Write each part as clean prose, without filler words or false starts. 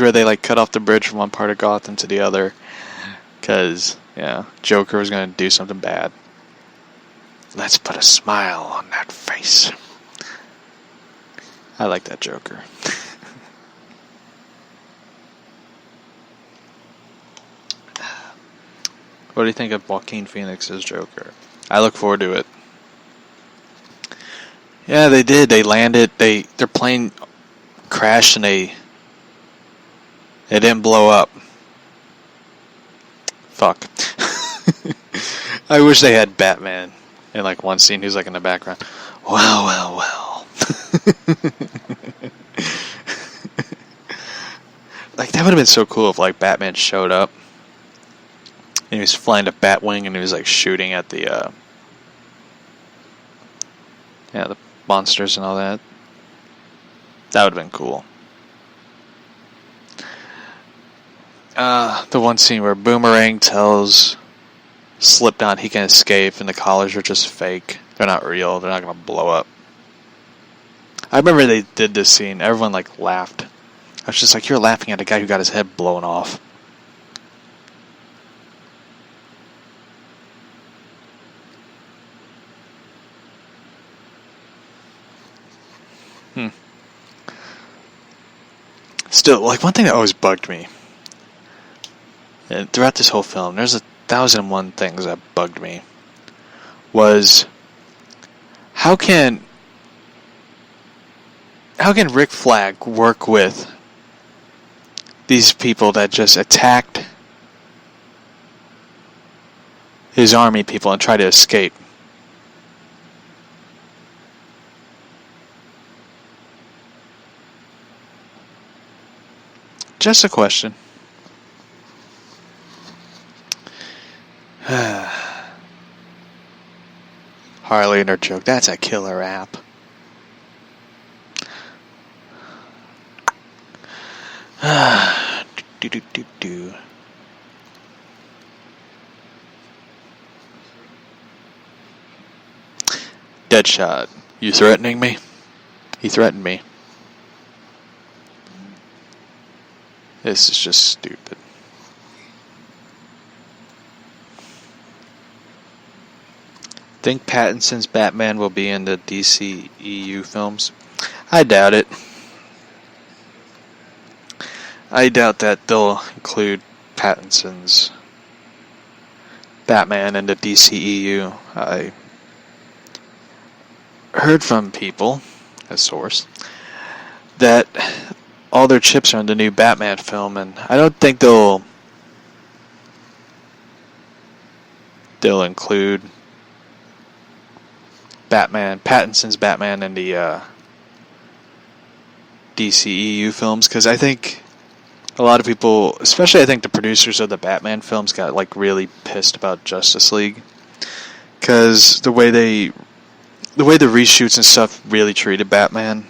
where they like cut off the bridge from one part of Gotham to the other, because Joker was gonna do something bad. Let's put a smile on that face. I like that Joker. What do you think of Joaquin Phoenix's Joker? I look forward to it. Yeah, they did. They landed. Their plane crashed and it didn't blow up. Fuck. I wish they had Batman in like one scene who's like in the background. Well. Like that would have been so cool if like Batman showed up and he was flying a Batwing and he was like shooting at the the monsters and all that. That would have been cool. The one scene where Boomerang tells Slipknot he can escape and the collars are just fake. They're not real. They're not going to blow up. I remember they did this scene. Everyone like laughed. I was just like, you're laughing at a guy who got his head blown off. Still, like one thing that always bugged me, and throughout this whole film, there's 1,001 things that bugged me, was how can Rick Flag work with these people that just attacked his army people and try to escape? Just a question. Harley and her joke. That's a killer app. Do. Deadshot. You threatening me? He threatened me. This is just stupid. Think Pattinson's Batman will be in the DCEU films? I doubt it. I doubt that they'll include Pattinson's Batman in the DCEU. I heard from people, a source, that all their chips are in the new Batman film, and I don't think they'll include Pattinson's Batman in the DCEU films, because I think a lot of people, especially I think the producers of the Batman films, got like really pissed about Justice League, because the way the reshoots and stuff really treated Batman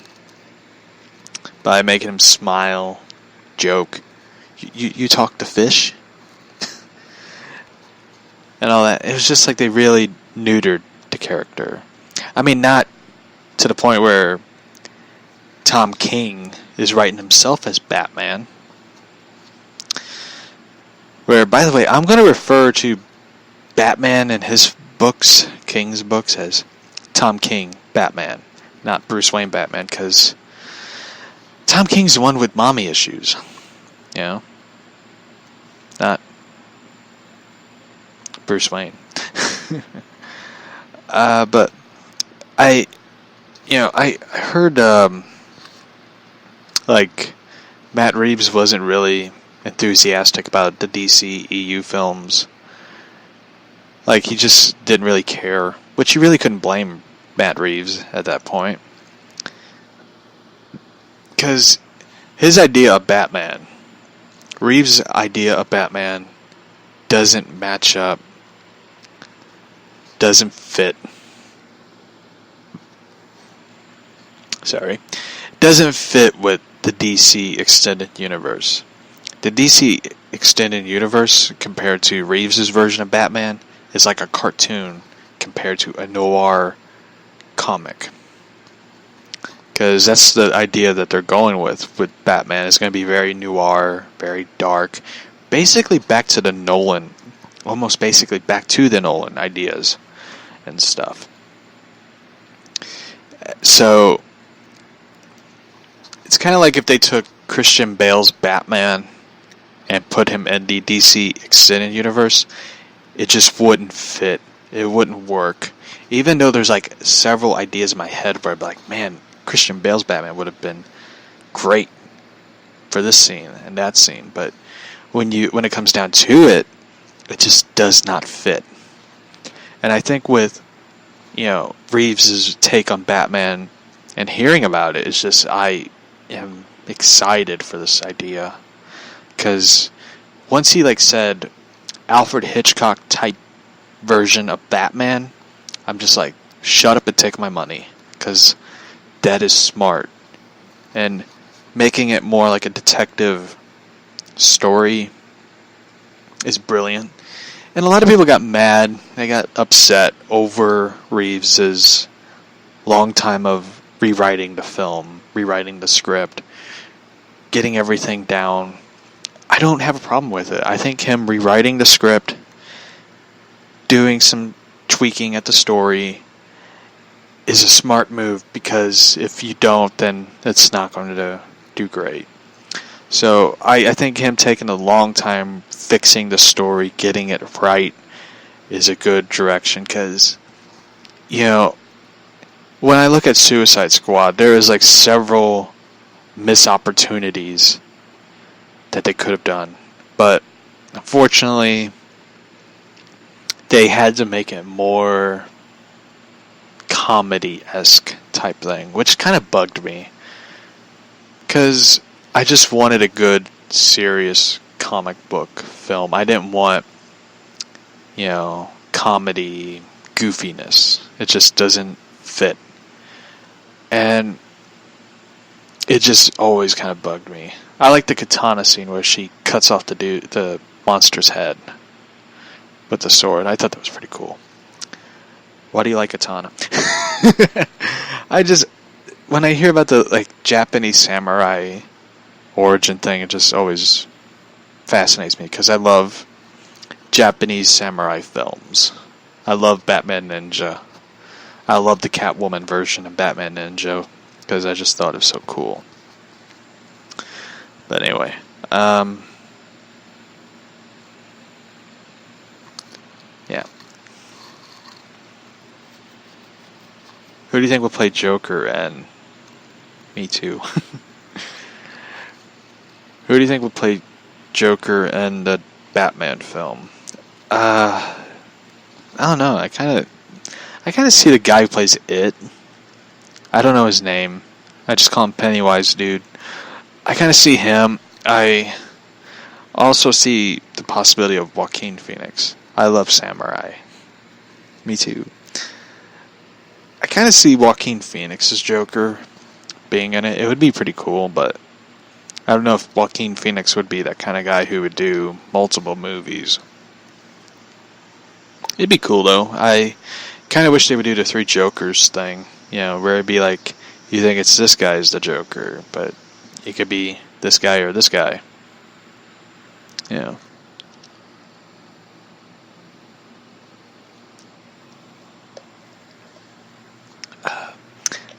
by making him smile, joke, you talk to fish, and all that. It was just like they really neutered the character. I mean, not to the point where Tom King is writing himself as Batman. Where, by the way, I'm going to refer to Batman and his books, King's books, as Tom King Batman, not Bruce Wayne Batman, because Tom King's the one with mommy issues, you know, not Bruce Wayne. But I heard like Matt Reeves wasn't really enthusiastic about the DCEU films. Like he just didn't really care, which you really couldn't blame Matt Reeves at that point. Because his idea of Batman, Reeves' idea of Batman, doesn't match up, doesn't fit. Doesn't fit with the DC Extended Universe. The DC Extended Universe, compared to Reeves' version of Batman, is like a cartoon compared to a noir comic. because that's the idea that they're going with Batman. It's going to be very noir, very dark, basically back to the Nolan, almost basically back to the Nolan ideas and stuff. So it's kind of like if they took Christian Bale's Batman and put him in the DC Extended Universe, it just wouldn't fit. It wouldn't work. Even though there's like several ideas in my head where I'd be like, man, Christian Bale's Batman would have been great for this scene and that scene. But when it comes down to it, it just does not fit. And I think with, Reeves' take on Batman and hearing about it, it's just, I am excited for this idea. Because once he said Alfred Hitchcock type version of Batman, I'm just like, shut up and take my money. Because that is smart. And making it more like a detective story is brilliant. And a lot of people got mad, they got upset over Reeves's long time of rewriting the film, rewriting the script, getting everything down. I don't have a problem with it. I think him rewriting the script, doing some tweaking at the story, is a smart move, because if you don't, then it's not going to do great. So I think him taking a long time fixing the story, getting it right, is a good direction. Because, when I look at Suicide Squad, there is several missed opportunities that they could have done. But unfortunately, they had to make it more comedy-esque type thing, which kind of bugged me. Because I just wanted a good, serious comic book film. I didn't want, comedy goofiness. It just doesn't fit. And it just always kind of bugged me. I like the katana scene where she cuts off the monster's head with the sword. I thought that was pretty cool. Why do you like katana? When I hear about the Japanese samurai origin thing, it just always fascinates me, because I love Japanese samurai films. I love Batman Ninja. I love the Catwoman version of Batman Ninja, because I just thought it was so cool. But anyway, yeah. Who do you think will play Joker? And me too. Who do you think will play Joker in the Batman film? I don't know. I kind of see the guy who plays It. I don't know his name. I just call him Pennywise Dude. I kind of see him. I also see the possibility of Joaquin Phoenix. I love samurai. Me too. I kind of see Joaquin Phoenix's Joker being in it. It would be pretty cool, but I don't know if Joaquin Phoenix would be that kind of guy who would do multiple movies. It'd be cool, though. I kind of wish they would do the Three Jokers thing. Where it'd be like, you think it's this guy's the Joker, but it could be this guy or this guy.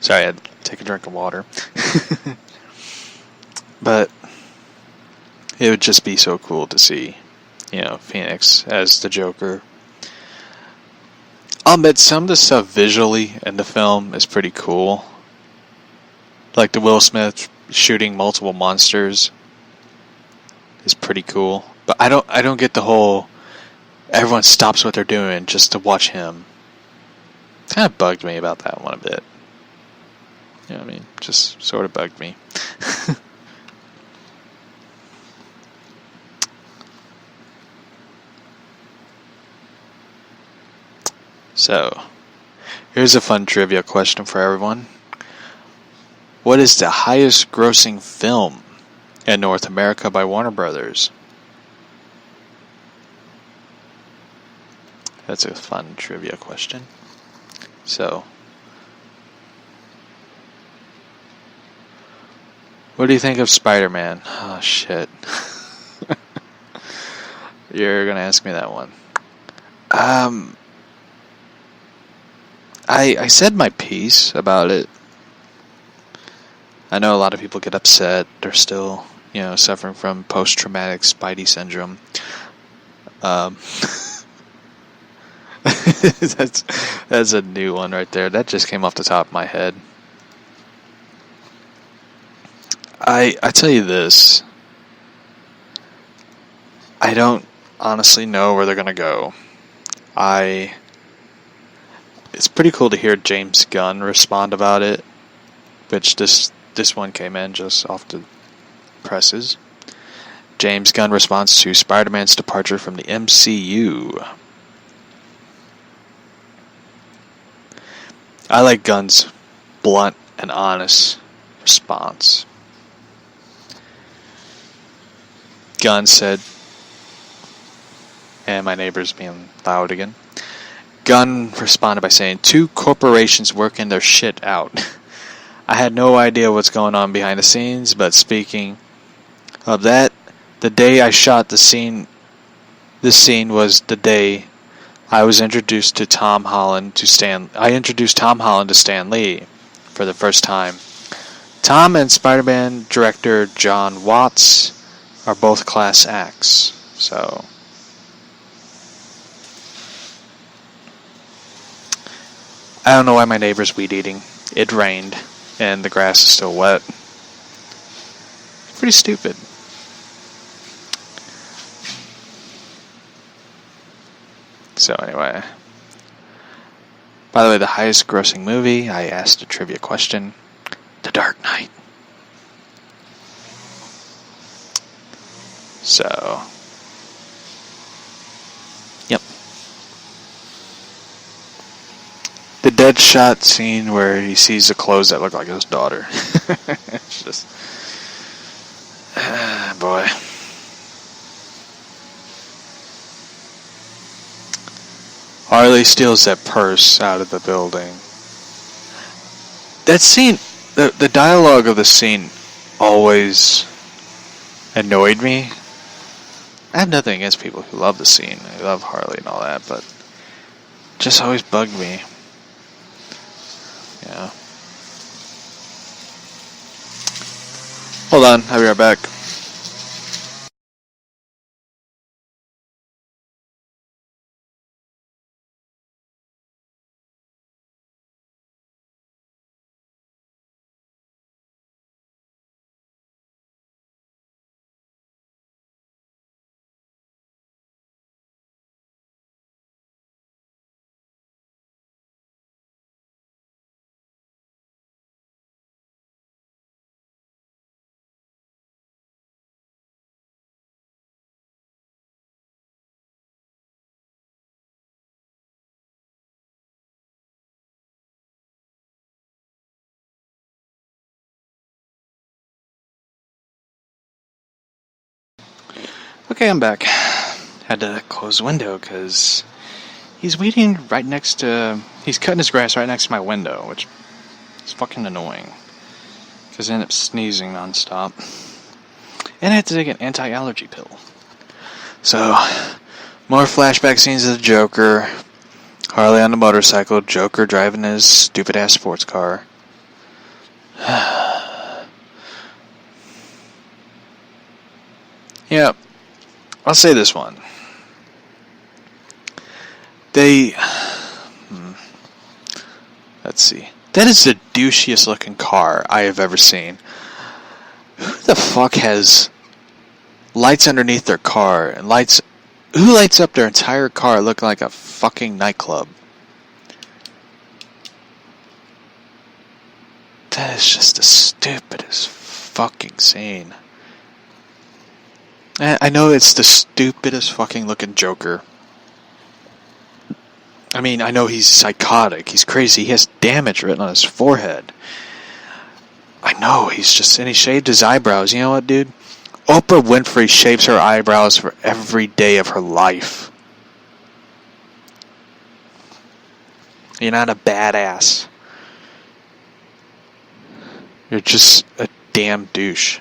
Sorry, I had to take a drink of water. But it would just be so cool to see, Phoenix as the Joker. I'll admit, some of the stuff visually in the film is pretty cool. Like the Will Smith shooting multiple monsters is pretty cool. But I don't get the whole everyone stops what they're doing just to watch him. Kind of bugged me about that one a bit. You know what I mean? Just sort of bugged me. So, here's a fun trivia question for everyone. What is the highest grossing film in North America by Warner Brothers? That's a fun trivia question. So, What do you think of Spider-Man? Oh, shit. You're gonna ask me that one. I said my piece about it. I know a lot of people get upset. They're still, suffering from post-traumatic Spidey syndrome. That's a new one right there. That just came off the top of my head. I tell you this. I don't honestly know where they're gonna go. It's pretty cool to hear James Gunn respond about it, which this one came in just off the presses. James Gunn responds to Spider-Man's departure from the MCU. I like Gunn's blunt and honest response. Gunn said, and my neighbor's being loud again. Gunn responded by saying, 2 corporations working their shit out. I had no idea what's going on behind the scenes, but speaking of that, the day I shot this scene was the day I was introduced to Tom Holland to Stan Lee for the first time. Tom and Spider-Man director John Watts are both class acts, so I don't know why my neighbor's weed eating. It rained, and the grass is still wet. Pretty stupid. So anyway. By the way, the highest grossing movie, I asked a trivia question. The Dark Knight. So, yep. The Deadshot scene where he sees the clothes that look like his daughter. It's just, boy. Harley steals that purse out of the building. That scene, the dialogue of the scene always annoyed me. I have nothing against people who love the scene. I love Harley and all that, but it just always bugged me. Yeah. Hold on, I'll be right back. Okay, I'm back. Had to close the window because he's weeding right next to... He's cutting his grass right next to my window, which is fucking annoying. Because I end up sneezing nonstop. And I had to take an anti-allergy pill. So, more flashback scenes of the Joker. Harley on the motorcycle. Joker driving his stupid-ass sports car. Yeah. I'll say this one. Let's see. That is the douchiest looking car I have ever seen. Who the fuck has lights underneath their car and lights... Who lights up their entire car looking like a fucking nightclub? That is just the stupidest fucking scene. I know it's the stupidest fucking looking Joker. I mean, I know he's psychotic. He's crazy. He has damage written on his forehead. I know, and he shaved his eyebrows. You know what, dude? Oprah Winfrey shaves her eyebrows for every day of her life. You're not a badass. You're just a damn douche.